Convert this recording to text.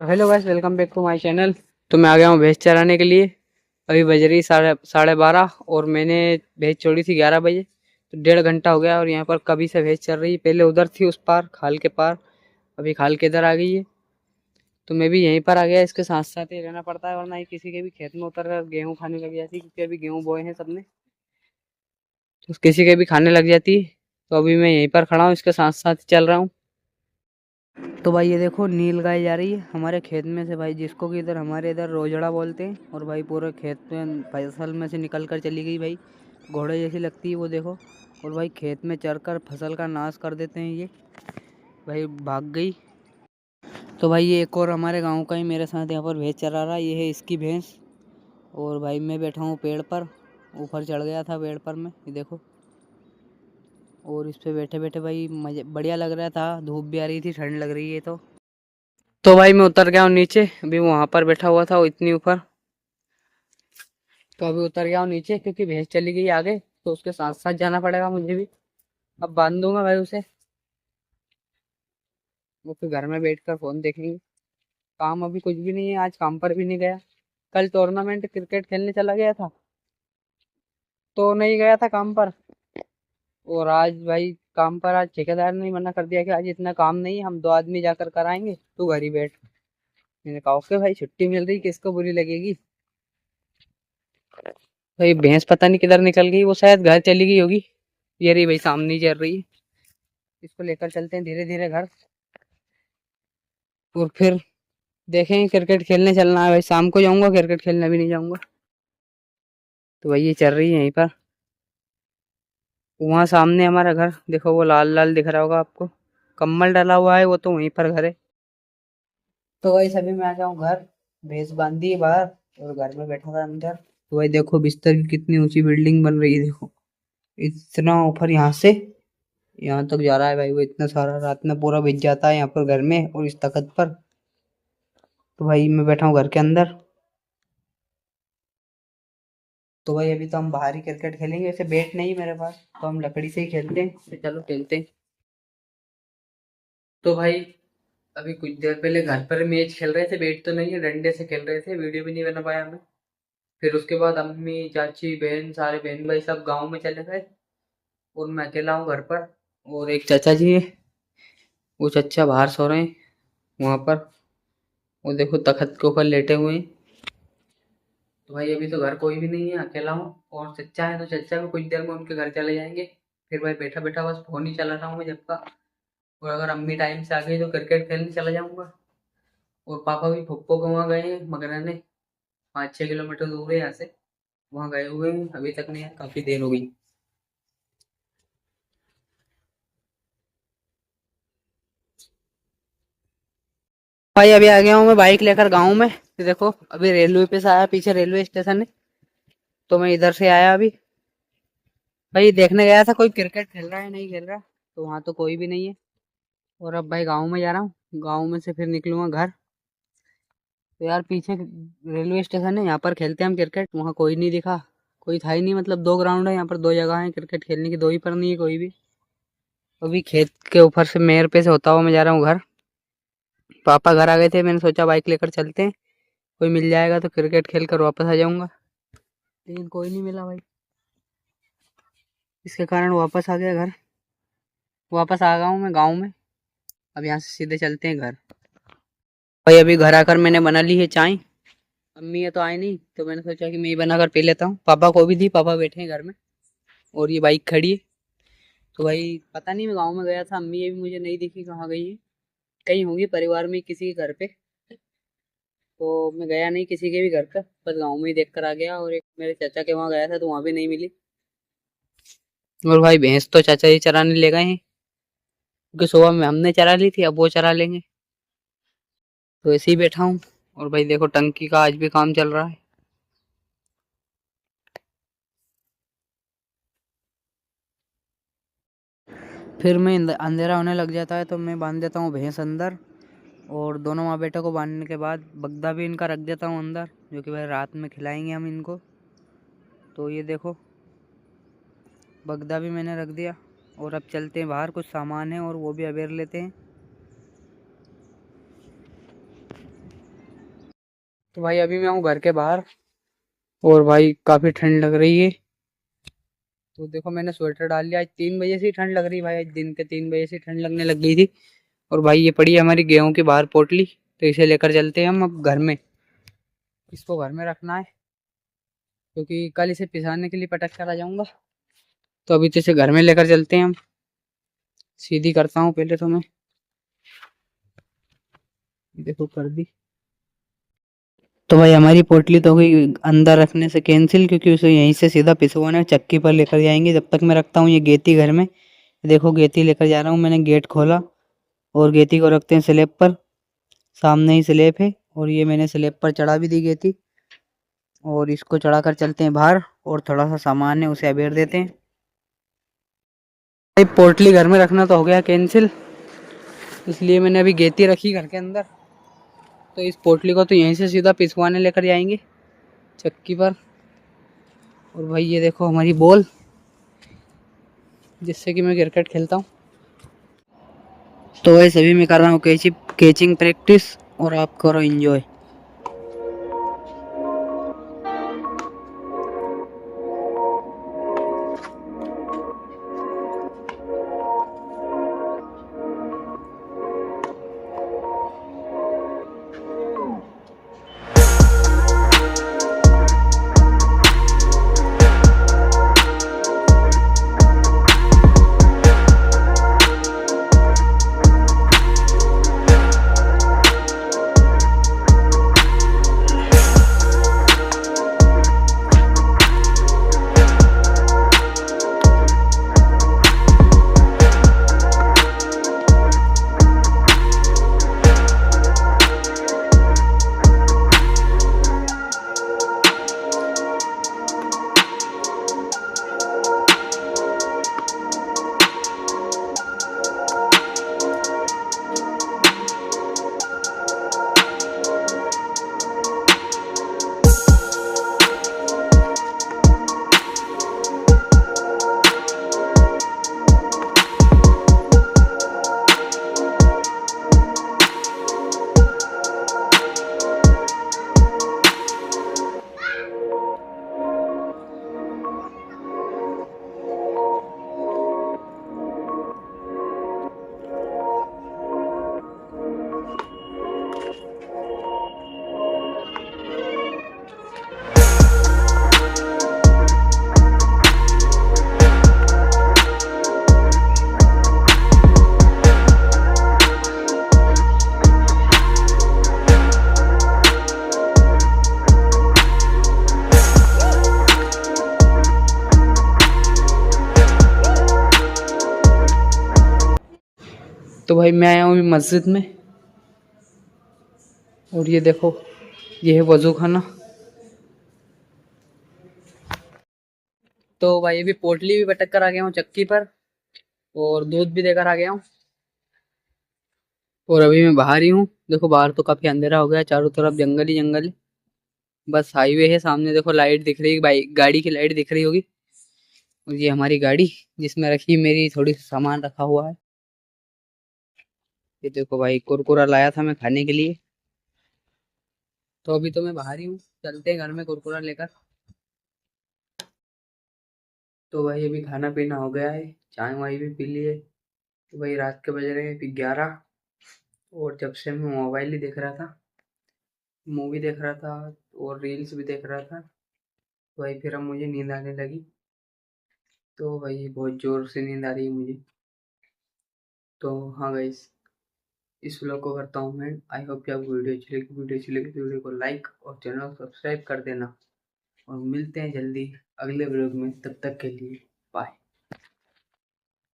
Hello guys, welcome back to my channel. तो मैं आ गया हूँ भैंस चराने के लिए। अभी बज रही साढ़े 12 और मैंने भैंस छोड़ी थी 11 बजे। तो 1.5 घंटा हो गया और यहाँ पर कभी से भैंस चल रही है। पहले उधर थी उस पार खाल के पार, अभी खाल के इधर आ गई है। तो मैं भी यहीं पर आ गया, इसके साथ साथ ही रहना पड़ता है वरना ये किसी के भी खेत में उतर कर गेहूँ खाने लग जाती है, क्योंकि अभी गेहूँ बोए हैं सबने। तो किसी के भी खाने लग जाती है। तो अभी मैं यहीं पर खड़ा हूँ, इसके साथ साथ ही चल रहा हूँ। तो भाई ये देखो नील गाय जा रही है हमारे खेत में से भाई, जिसको कि इधर हमारे इधर रोजड़ा बोलते हैं। और भाई पूरे खेत में फसल में से निकल कर चली गई भाई, घोड़े जैसी लगती है वो देखो। और भाई खेत में चरकर फसल का नाश कर देते हैं ये, भाई भाग गई। तो भाई ये एक और हमारे गांव का ही मेरे साथ यहाँ पर भैंस चरा रहा है, ये है इसकी भैंस। और भाई मैं बैठा हूँ पेड़ पर, ऊपर चढ़ गया था पेड़ पर मैं, ये देखो। और इस पे बैठे बैठे भाई मजे बढ़िया लग रहा था, धूप भी आ रही थी, ठंड लग रही है। तो भाई मैं उतर गया हूँ नीचे, अभी वहां पर बैठा हुआ था वो इतनी ऊपर। तो अभी उतर गया हूँ नीचे क्योंकि भैंस चली गई आगे, तो उसके साथ साथ जाना पड़ेगा मुझे भी। अब बांध दूंगा भाई उसे, वो फिर घर में बैठ कर फोन देखेंगे। काम अभी कुछ भी नहीं है, आज काम पर भी नहीं गया। कल टूर्नामेंट क्रिकेट खेलने चला गया था, तो नहीं गया था काम पर। और आज भाई काम पर, आज ठेकेदार ने मना कर दिया कि आज इतना काम नहीं है, हम 2 आदमी जाकर कराएंगे, तू घर ही बैठ। मैंने कहा ओके भाई, छुट्टी मिल रही, किसको बुरी लगेगी। भाई भैंस पता नहीं किधर निकल गई, वो शायद घर चली गई होगी। ये रही भाई, सामने ही चल रही है। इसको लेकर चलते हैं धीरे धीरे घर, और फिर देखेंगे। क्रिकेट खेलने चलना है भाई, शाम को जाऊंगा, क्रिकेट खेलने भी नहीं जाऊंगा। तो भाई ये चल रही है यहीं पर, वहाँ सामने हमारा घर देखो, वो लाल लाल दिख रहा होगा आपको, कम्बल डाला हुआ है वो, तो वहीं पर घर है। तो भाई सभी मैं आ गया हूँ घर, भैंस बांधी है बाहर और घर में बैठा था अंदर। तो भाई देखो बिस्तर की कितनी ऊंची बिल्डिंग बन रही है, देखो इतना ऊपर यहाँ से यहाँ तक जा रहा है भाई। वो इतना सारा रात में पूरा भिज जाता है यहाँ पर घर में और इस तख्त पर। तो भाई मैं बैठा हूँ घर के अंदर। तो भाई अभी तो हम बाहर ही क्रिकेट खेलेंगे, वैसे बैट नहीं मेरे पास, तो हम लकड़ी से ही खेलते हैं, तो चलो खेलते हैं। तो भाई अभी कुछ देर पहले घर पर मैच खेल रहे थे, बैट तो नहीं है, डंडे से खेल रहे थे, वीडियो भी नहीं बना पाया मैं। फिर उसके बाद अम्मी चाची बहन सारे बहन भाई सब गाँव में चले गए, और मैं अकेला हूँ घर पर। और एक चाचा जी है, वो चाचा बाहर सो रहे हैं वहाँ पर, वो देखो तखत के ऊपर लेटे हुए हैं। तो भाई अभी तो घर कोई भी नहीं है, अकेला हूँ। और चचा है तो चचा भी कुछ देर में उनके घर चले जाएंगे। फिर भाई बैठा बैठा बस फोन ही चला रहा हूँ मैं जब का। और अगर अम्मी टाइम से आ गई तो क्रिकेट खेलने चला जाऊंगा। और पापा भी फुप्पो के वहाँ गए हैं मगराने, 5-6 किलोमीटर दूर है यहाँ से, वहाँ गए हुए हैं, अभी तक नहीं आए, काफी देर हो गई। भाई अभी आ गया हूँ मैं बाइक लेकर गाँव में, ये देखो अभी रेलवे पे से आया, पीछे रेलवे स्टेशन है, तो मैं इधर से आया अभी। भाई देखने गया था कोई क्रिकेट खेल रहा है नहीं खेल रहा, तो वहाँ तो कोई भी नहीं है। और अब भाई गाँव में जा रहा हूँ, गाँव में से फिर निकलूंगा घर। तो यार पीछे रेलवे स्टेशन है, यहाँ पर खेलते हैं हम क्रिकेट, वहाँ कोई नहीं दिखा, कोई था ही नहीं। मतलब 2 ग्राउंड है यहाँ पर, 2 जगह है क्रिकेट खेलने की, दो ही पर नहीं है कोई भी। अभी खेत के ऊपर से मेयर पे से होता हुआ मैं जा रहा हूँ घर। पापा घर आ गए थे, मैंने सोचा बाइक लेकर चलते हैं, कोई मिल जाएगा तो क्रिकेट खेल कर वापस आ जाऊंगा। लेकिन कोई नहीं मिला भाई, इसके कारण वापस आ गया घर। वापस आ गया हूँ मैं गाँव में, अब यहाँ से सीधे चलते हैं घर। भाई अभी घर आकर मैंने बना ली है चाय, अम्मी है तो आए नहीं, तो मैंने सोचा कि मैं ही बनाकर पी लेता हूँ, पापा को भी दी, पापा बैठे हैं घर में। और ये बाइक खड़ी है। तो भाई पता नहीं, मैं गाँव में गया था, अम्मी ये भी मुझे नहीं दिखी, कहाँ गई है। कहीं होंगी परिवार में किसी के घर पे। तो मैं गया नहीं किसी के भी घर पे, बस गाँव में ही देख कर आ गया। और एक मेरे चाचा के वहाँ गया था, तो वहाँ भी नहीं मिली। और भाई भैंस तो चाचा जी चराने ले गए हैं, क्योंकि सुबह में हमने चरा ली थी, अब वो चरा लेंगे। तो ऐसे ही बैठा हूँ। और भाई देखो टंकी का आज भी काम चल रहा है। फिर मैं अंधेरा होने लग जाता है तो मैं बांध देता हूँ भैंस अंदर। और दोनों माँ बेटे को बांधने के बाद बगदा भी इनका रख देता हूँ अंदर, जो कि भाई रात में खिलाएंगे हम इनको। तो ये देखो बगदा भी मैंने रख दिया। और अब चलते हैं बाहर, कुछ सामान है और वो भी अबेर लेते हैं। तो भाई अभी मैं हूँ घर के बाहर और भाई काफ़ी ठंड लग रही है। तो देखो मैंने स्वेटर डाल लिया। आज 3 बजे से ही ठंड लग रही है भाई। आज दिन के 3 बजे से ठंड लगने लग गई थी। और भाई ये पड़ी है हमारी गेहूं की बाहर पोटली। तो इसे लेकर चलते हैं हम अब घर में। इसको घर में रखना है क्योंकि कल इसे पिसाने के लिए पटक कर आ जाऊंगा। तो अभी तो इसे घर में लेकर चलते हैं हम। सीधी करता हूँ पहले तो मैं। देखो कर दी। तो भाई हमारी पोटली तो हो गई अंदर रखने से कैंसिल, क्योंकि उसे यहीं से सीधा पिसवाना है, चक्की पर लेकर जाएंगे। जब तक मैं रखता हूँ ये गेती घर में। देखो गेती लेकर जा रहा हूँ, मैंने गेट खोला और गेती को रखते हैं स्लैब पर। सामने ही स्लैब है और ये मैंने स्लैब पर चढ़ा भी दी गेती। और इसको चढ़ाकर चलते हैं बाहर और थोड़ा सा सामान है उसे अबेर देते हैं। भाई पोटली घर में रखना तो हो गया कैंसिल, इसलिए मैंने अभी गेती रखी घर के अंदर। तो इस पोटली को तो यहीं से सीधा पिसवाने लेकर जाएंगे चक्की पर। और भाई ये देखो हमारी बॉल, जिससे कि मैं क्रिकेट खेलता हूँ। तो वैसे अभी मैं कर रहा हूँ कैचिंग प्रैक्टिस और आप करो एंजॉय। तो भाई मैं आया हूँ अभी मस्जिद में और ये देखो ये है वजू खाना। तो भाई अभी पोटली भी पटक कर आ गया हूँ चक्की पर और दूध भी देकर आ गया हूँ। और अभी मैं बाहर ही हूँ। देखो बाहर तो काफी अंधेरा हो गया, चारों तरफ जंगल ही जंगल है। बस हाईवे है सामने, देखो लाइट दिख रही है, बाइक गाड़ी की लाइट दिख रही होगी। और ये हमारी गाड़ी जिसमें रखी मेरी थोड़ी सामान रखा हुआ है। ये देखो भाई कुरकुरा लाया था मैं खाने के लिए। तो अभी तो मैं बाहर ही हूँ, चलते हैं घर में कुरकुरा लेकर। तो भाई अभी खाना पीना हो गया है, चाय वाय भी पी लिए। तो भाई रात के बज रहे हैं अभी 11। और जब से मैं मोबाइल ही देख रहा था, मूवी देख रहा था और रील्स भी देख रहा था। तो भाई फिर अब मुझे नींद आने लगी। तो भाई बहुत ज़ोर से नींद आ रही है मुझे। तो हाँ गाइस, इस व्लॉग को करता हूँ मैं। आई होप कि आपको वीडियो को लाइक और चैनल को सब्सक्राइब कर देना। और मिलते हैं जल्दी अगले व्लॉग में, तब तक के लिए बाय।